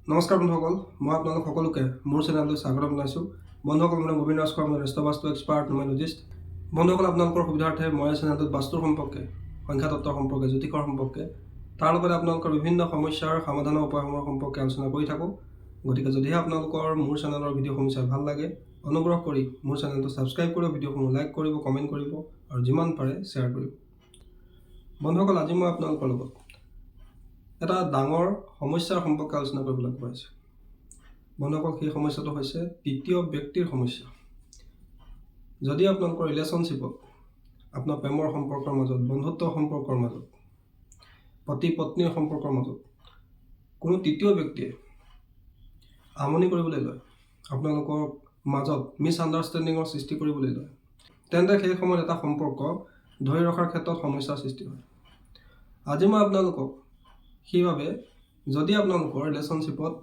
নমস্কাৰ বন্ধুসকল, মই আপোনালোক সকলোকে মোৰ চেনেললৈ স্বাগতম জনাইছোঁ। বন্ধুসকল, মই গোবিন্দ ৰাজ খোৱা, ৰেষ্টবাস্তু এক্সপাৰ্ট নিউমেৰলজিষ্ট। বন্ধুসকল, আপোনালোকৰ সুবিধাৰ্থে মই চেনেলটোত বাস্তুৰ সম্পৰ্কে, সংখ্যাতত্বৰ সম্পৰ্কে, জ্যোতিষৰ সম্পৰ্কে, তাৰ লগতে আপোনালোকৰ বিভিন্ন সমস্যাৰ সমাধানৰ উপায়সমূহৰ সম্পৰ্কে আলোচনা কৰি থাকোঁ। গতিকে যদিহে আপোনালোকৰ মোৰ চেনেলৰ ভিডিঅ'সমূহ চাই ভাল লাগে, অনুগ্ৰহ কৰি মোৰ চেনেলটো ছাবস্ক্ৰাইব কৰিব, ভিডিঅ'সমূহ লাইক কৰিব, কমেণ্ট কৰিব আৰু যিমান পাৰে শ্বেয়াৰ কৰিব। বন্ধুসকল, আজি মই আপোনালোকৰ লগত এটা ডাঙৰ সমস্যাৰ সম্পৰ্কে আলোচনা কৰিবলৈ আগবাঢ়িছোঁ। বন্ধুসকল, সেই সমস্যাটো হৈছে তৃতীয় ব্যক্তিৰ সমস্যা। যদি আপোনালোকৰ ৰিলেশ্যনশ্বিপত, আপোনাৰ প্ৰেমৰ সম্পৰ্কৰ মাজত, বন্ধুত্ব সম্পৰ্কৰ মাজত, পতি পত্নীৰ সম্পৰ্কৰ মাজত কোনো তৃতীয় ব্যক্তিয়ে আমনি কৰিবলৈ লয়, আপোনালোকৰ মাজত মিছআণ্ডাৰষ্টেণ্ডিঙৰ সৃষ্টি কৰিবলৈ লয়, তেন্তে সেই সময়ত এটা সম্পৰ্ক ধৰি ৰখাৰ ক্ষেত্ৰত সমস্যাৰ সৃষ্টি হয়। আজি মই আপোনালোকক সেইবাবে যদি আপোনালোকৰ ৰিলেশ্যনশ্বিপত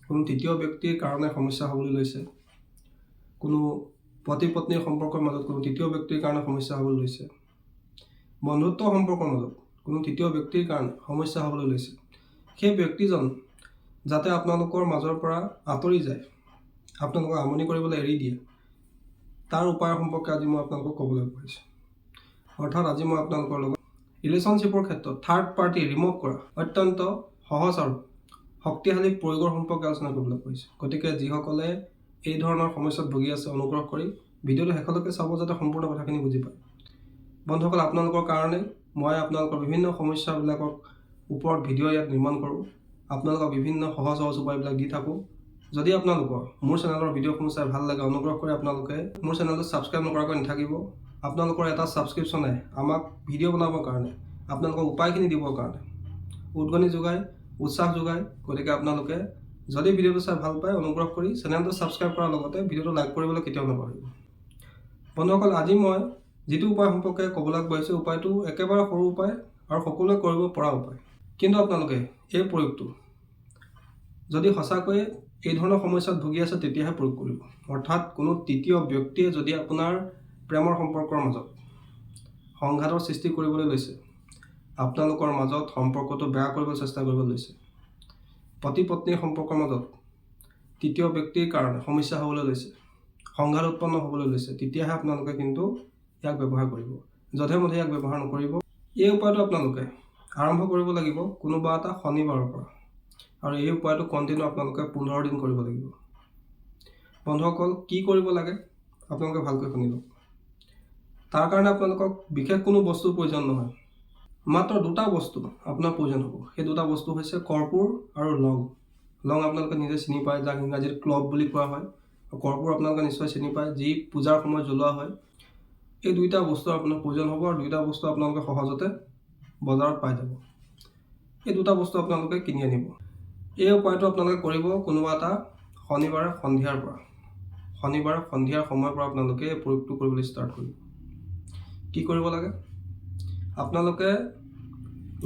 কোনো তৃতীয় ব্যক্তিৰ কাৰণে সমস্যা হ'বলৈ লৈছে, কোনো পতি পত্নীৰ সম্পৰ্কৰ মাজত কোনো তৃতীয় ব্যক্তিৰ কাৰণে সমস্যা হ'বলৈ লৈছে, বন্ধুত্ব সম্পৰ্কৰ মাজত কোনো তৃতীয় ব্যক্তিৰ কাৰণে সমস্যা হ'বলৈ লৈছে, সেই ব্যক্তিজন যাতে আপোনালোকৰ মাজৰ পৰা আঁতৰি যায়, আপোনালোকক আমনি কৰিবলৈ এৰি দিয়ে, তাৰ উপায় সম্পৰ্কে আজি মই আপোনালোকক ক'বলৈ আগবাঢ়িছোঁ। অৰ্থাৎ আজি মই আপোনালোকৰ লগত ৰিলেশ্যনশ্বিপৰ ক্ষেত্ৰত থাৰ্ড পাৰ্টি ৰিমুভ কৰা অত্যন্ত সহজ আৰু শক্তিশালী প্ৰয়োগৰ সম্পৰ্কে আলোচনা কৰিবলৈ আগবাঢ়িছোঁ। গতিকে যিসকলে এই ধৰণৰ সমস্যাত ভুগি আছে, অনুগ্ৰহ কৰি ভিডিঅ'টো শেষলৈকে চাব যাতে সম্পূৰ্ণ কথাখিনি বুজি পায়। বন্ধুসকল, আপোনালোকৰ কাৰণে মই আপোনালোকৰ বিভিন্ন সমস্যাবিলাকৰ ওপৰত ভিডিঅ' ইয়াত নিৰ্মাণ কৰোঁ, আপোনালোকক বিভিন্ন সহজ উপায়বিলাক দি থাকোঁ। যদি আপোনালোকৰ মোৰ চেনেলৰ ভিডিঅ'সমূহ চাই ভাল লাগে, অনুগ্ৰহ কৰি আপোনালোকে মোৰ চেনেলটো ছাবস্ক্ৰাইব নকৰাকৈ নাথাকিব। আপোনালোকৰ এটা ছাবস্ক্ৰিপশ্যনে আমাক ভিডিঅ' বনাবৰ কাৰণে, আপোনালোকৰ উপায়খিনি দিবৰ কাৰণে উদগনি যোগায়, উৎসাহ যোগায়। গতিকে আপোনালোকে যদি ভিডিঅ'টো চাই ভাল পায়, অনুগ্ৰহ কৰি চেনেলটো ছাবস্ক্ৰাইব কৰাৰ লগতে ভিডিঅ'টো লাইক কৰিবলৈ কেতিয়াও নাপাহৰিব। বন্ধুসকল, আজি মই যিটো উপায় সম্পৰ্কে ক'বলৈ আগবাঢ়িছোঁ, উপায়টো একেবাৰে সৰু উপায় আৰু সকলোৱে কৰিব পৰা উপায়। কিন্তু আপোনালোকে এই প্ৰয়োগটো যদি সঁচাকৈয়ে এই ধৰণৰ সমস্যাত ভুগি আছে তেতিয়াহে প্ৰয়োগ কৰিব। অৰ্থাৎ কোনো তৃতীয় ব্যক্তিয়ে যদি আপোনাৰ প্ৰেমৰ সম্পৰ্কৰ মাজত সংঘাতৰ সৃষ্টি কৰিবলৈ লৈছে, আপোনালোকৰ মাজত সম্পৰ্কটো বেয়া কৰিবলৈ চেষ্টা কৰিবলৈ লৈছে, পতি পত্নীৰ সম্পৰ্কৰ মাজত তৃতীয় ব্যক্তিৰ কাৰণে সমস্যা হ'বলৈ লৈছে, সংঘাত উৎপন্ন হ'বলৈ লৈছে, তেতিয়াহে আপোনালোকে কিন্তু ইয়াক ব্যৱহাৰ কৰিব। যধে মধে ইয়াক ব্যৱহাৰ নকৰিব। এই উপায়টো আপোনালোকে আৰম্ভ কৰিব লাগিব কোনোবা এটা শনিবাৰৰ পৰা, আৰু এই উপায়টো কণ্টিনিউ আপোনালোকে 15 দিন কৰিব লাগিব। বন্ধুসকল, কি কৰিব লাগে আপোনালোকে ভালকৈ শুনি লওক। তাৰ কাৰণে আপোনালোকক বিশেষ কোনো বস্তুৰ প্ৰয়োজন নহয়, মাত্ৰ দুটা বস্তু আপোনাৰ প্ৰয়োজন হ'ব। সেই দুটা বস্তু হৈছে কৰ্পূৰ আৰু লং। লং আপোনালোকে নিজে চিনি পায়, যাক ইংৰাজীত ক্লভ বুলি কোৱা হয়। কৰ্পূৰ আপোনালোকে নিশ্চয় চিনি পায়, যি পূজাৰ সময়ত জ্বলোৱা হয়। এই দুইটা বস্তু আপোনাৰ প্ৰয়োজন হ'ব, আৰু দুইটা বস্তু আপোনালোকে সহজতে বজাৰত পাই যাব। এই দুটা বস্তু আপোনালোকে কিনি আনিব। এই উপায়টো আপোনালোকে কৰিব কোনোবা এটা শনিবাৰে সন্ধিয়াৰ পৰা। শনিবাৰে সন্ধিয়াৰ সময়ৰ পৰা আপোনালোকে এই প্ৰয়োগটো কৰিবলৈ ষ্টাৰ্ট কৰিব। কি কৰিব লাগে? আপোনালোকে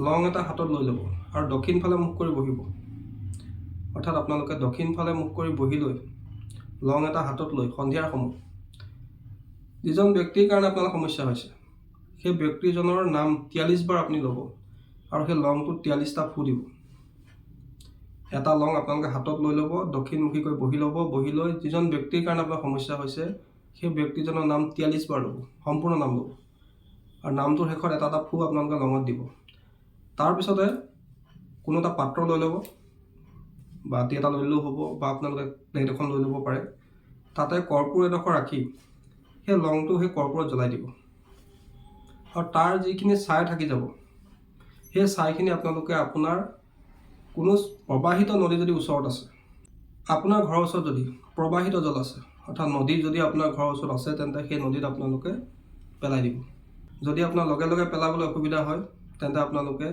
লং এটা হাতত লৈ ল'ব আৰু দক্ষিণ ফালে মুখ কৰি বহিব। অৰ্থাৎ আপোনালোকে দক্ষিণ ফালে মুখ কৰি বহি লৈ লং এটা হাতত লৈ সন্ধিয়াৰ সময়ত যিজন ব্যক্তিৰ কাৰণে আপোনাৰ সমস্যা হৈছে, সেই ব্যক্তিজনৰ নাম 43 বাৰ আপুনি ল'ব আৰু সেই লংটো 43টা ফু দিব। এটা লং আপোনালোকে হাতত লৈ ল'ব, দক্ষিণমুখীকৈ বহি ল'ব, বহি লৈ যিজন ব্যক্তিৰ কাৰণে আপোনাৰ সমস্যা হৈছে সেই ব্যক্তিজনৰ নাম 43 বাৰ ল'ব, সম্পূৰ্ণ নাম ল'ব, আৰু নামটোৰ শেষত এটা ফু আপোনালোকে লঙত দিব। তাৰপিছতে কোনো এটা পাত্ৰ লৈ ল'ব, বাতি এটা লৈ ল'লেও হ'ব, বা আপোনালোকে প্লেট এখন লৈ ল'ব পাৰে। তাতে কৰ্পূৰ এডোখৰ ৰাখি সেই লংটো সেই কৰ্পূৰত জ্বলাই দিব, আৰু তাৰ যিখিনি ছাই থাকি যাব, সেই ছাইখিনি আপোনালোকে আপোনাৰ কোনো প্ৰবাহিত নদী যদি ওচৰত আছে, আপোনাৰ ঘৰৰ ওচৰত যদি প্ৰবাহিত জল আছে, অৰ্থাৎ নদী যদি আপোনাৰ ঘৰৰ ওচৰত আছে, তেন্তে সেই নদীত আপোনালোকে পেলাই দিব। যদি আপোনাৰ লগে লগে পেলাবলৈ অসুবিধা হয়, তেন্তে আপোনালোকে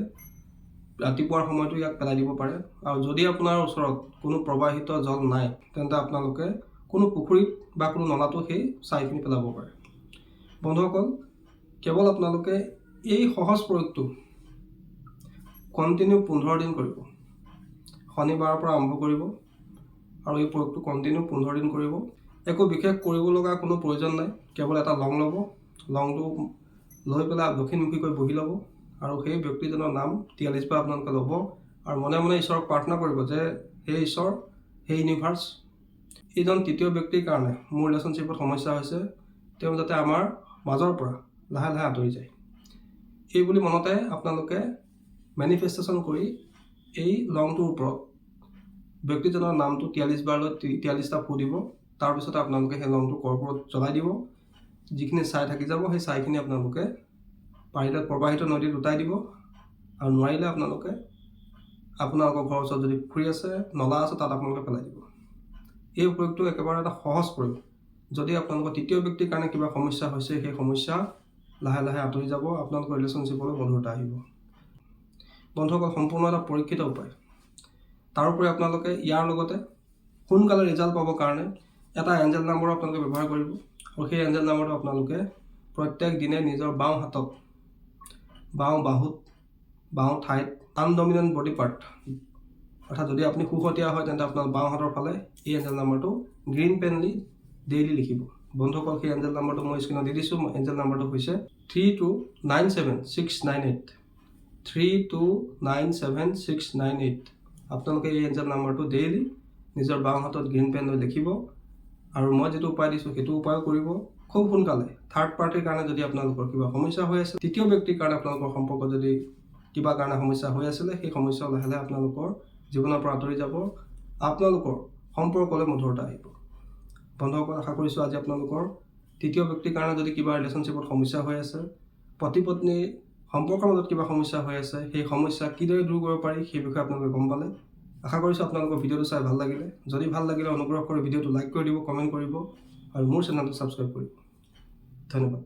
ৰাতিপুৱাৰ সময়তো ইয়াক পেলাই দিব পাৰে। আৰু যদি আপোনাৰ ওচৰত কোনো প্ৰবাহিত জল নাই, তেন্তে আপোনালোকে কোনো পুখুৰীত বা কোনো নলাটো সেই ছাইখিনি পেলাব পাৰে। বন্ধুসকল, কেৱল আপোনালোকে এই সহজ প্ৰয়োগটো কণ্টিনিউ 15 দিন কৰিব। শনিবাৰৰ পৰা আৰম্ভ কৰিব আৰু এই প্ৰয়োগটো কণ্টিনিউ 15 দিন কৰিব। একো বিশেষ কৰিব লগা কোনো প্ৰয়োজন নাই, কেৱল এটা লং ল'ব, লংটো লৈ পেলাই দক্ষিণমুখীকৈ বহি ল'ব, আৰু সেই ব্যক্তিজনৰ নাম 43 বাৰ আপোনালোকে ল'ব, আৰু মনে মনে ঈশ্বৰক প্ৰাৰ্থনা কৰিব যে হে ঈশ্বৰ, হে ইউনিভাৰ্ছ, এইজন তৃতীয় ব্যক্তিৰ কাৰণে মোৰ ৰিলেশ্যনশ্বিপত সমস্যা হৈছে, তেওঁ যাতে আমাৰ মাজৰ পৰা লাহে লাহে আঁতৰি যায়। এই বুলি মনতে আপোনালোকে মেনিফেষ্টেশ্যন কৰি এই লংটোৰ ওপৰত ব্যক্তিজনৰ নামটো 43 বাৰলৈ 43টা ফু দিব। তাৰপিছতে আপোনালোকে সেই লংটো কৰ্পূৰত জ্বলাই দিব। যিখিনি ছাই থাকি যাব সেই ছাইখিনি আপোনালোকে পাৰিলে প্ৰবাহিত নদীত উটাই দিব, আৰু নোৱাৰিলে আপোনালোকে আপোনালোকৰ ঘৰৰ ওচৰত যদি পুখুৰী আছে, নলা আছে, তাত আপোনালোকে পেলাই দিব। এই প্ৰয়োগটো একেবাৰে এটা সহজ প্ৰয়োগ। যদি আপোনালোকৰ তৃতীয় ব্যক্তিৰ কাৰণে কিবা সমস্যা হৈছে, সেই সমস্যা লাহে লাহে আঁতৰি যাব, আপোনালোকৰ ৰিলেশ্যনশ্বিপলৈ মধুৰতা আহিব। বন্ধুসকল, সম্পূৰ্ণ এটা পৰীক্ষিত উপায়। তাৰোপৰি আপোনালোকে ইয়াৰ লগতে সোনকালে ৰিজাল্ট পাবৰ কাৰণে এটা এঞ্জেল নাম্বাৰ আপোনালোকে ব্যৱহাৰ কৰিব, আৰু সেই এঞ্জেল নাম্বাৰটো আপোনালোকে প্ৰত্যেক দিনে নিজৰ বাওঁ হাতত, বাওঁ বাহুত, বাওঁ ঠাইত, আনডমিনেণ্ট বডি পাৰ্ট, অৰ্থাৎ যদি আপুনি সুখতীয়া হয় তেন্তে আপোনাৰ বাওঁ হাতৰ ফালে এই এঞ্জেল নাম্বাৰটো গ্ৰীণ পেন দি ডেইলি লিখিব। বন্ধুসকল, সেই এঞ্জেল নাম্বাৰটো মই স্ক্ৰীণত দি দিছোঁ। এঞ্জেল নাম্বাৰটো হৈছে 3297698, 3297698। আপোনালোকে এই এঞ্জেল নাম্বাৰটো ডেইলি নিজৰ বাওঁ হাতত গ্ৰীণ পেন লৈ লিখিব, আৰু মই যিটো উপায় দিছোঁ সেইটো উপায় কৰিব। খুব সোনকালে থাৰ্ড পাৰ্টিৰ কাৰণে যদি আপোনালোকৰ কিবা সমস্যা হৈ আছে, তৃতীয় ব্যক্তিৰ কাৰণে আপোনালোকৰ সম্পৰ্ক যদি কিবা কাৰণে সমস্যা হৈ আছিলে, সেই সমস্যা লাহে লাহে আপোনালোকৰ জীৱনৰ পৰা আঁতৰি যাব, আপোনালোকৰ সম্পৰ্কলৈ মধুৰতা আহিব। বন্ধুসকল, আশা কৰিছোঁ আজি আপোনালোকৰ তৃতীয় ব্যক্তিৰ কাৰণে যদি কিবা ৰিলেশ্যনশ্বিপত সমস্যা হৈ আছে, পতি পত্নীৰ সম্পৰ্কৰ মাজত কিবা সমস্যা হৈ আছে, সেই সমস্যা কিদৰে দূৰ কৰিব পাৰি সেই বিষয়ে আপোনালোকে গম পালে। আশা কৰিছোঁ আপোনালোকৰ ভিডিঅ'টো চাই ভাল লাগিলে। যদি ভাল লাগিলে অনুগ্ৰহ কৰি ভিডিঅ'টো লাইক কৰি দিব, কমেণ্ট কৰিব, আৰু মোৰ চেনেলটো ছাবস্ক্ৰাইব কৰিব। ধন্যবাদ।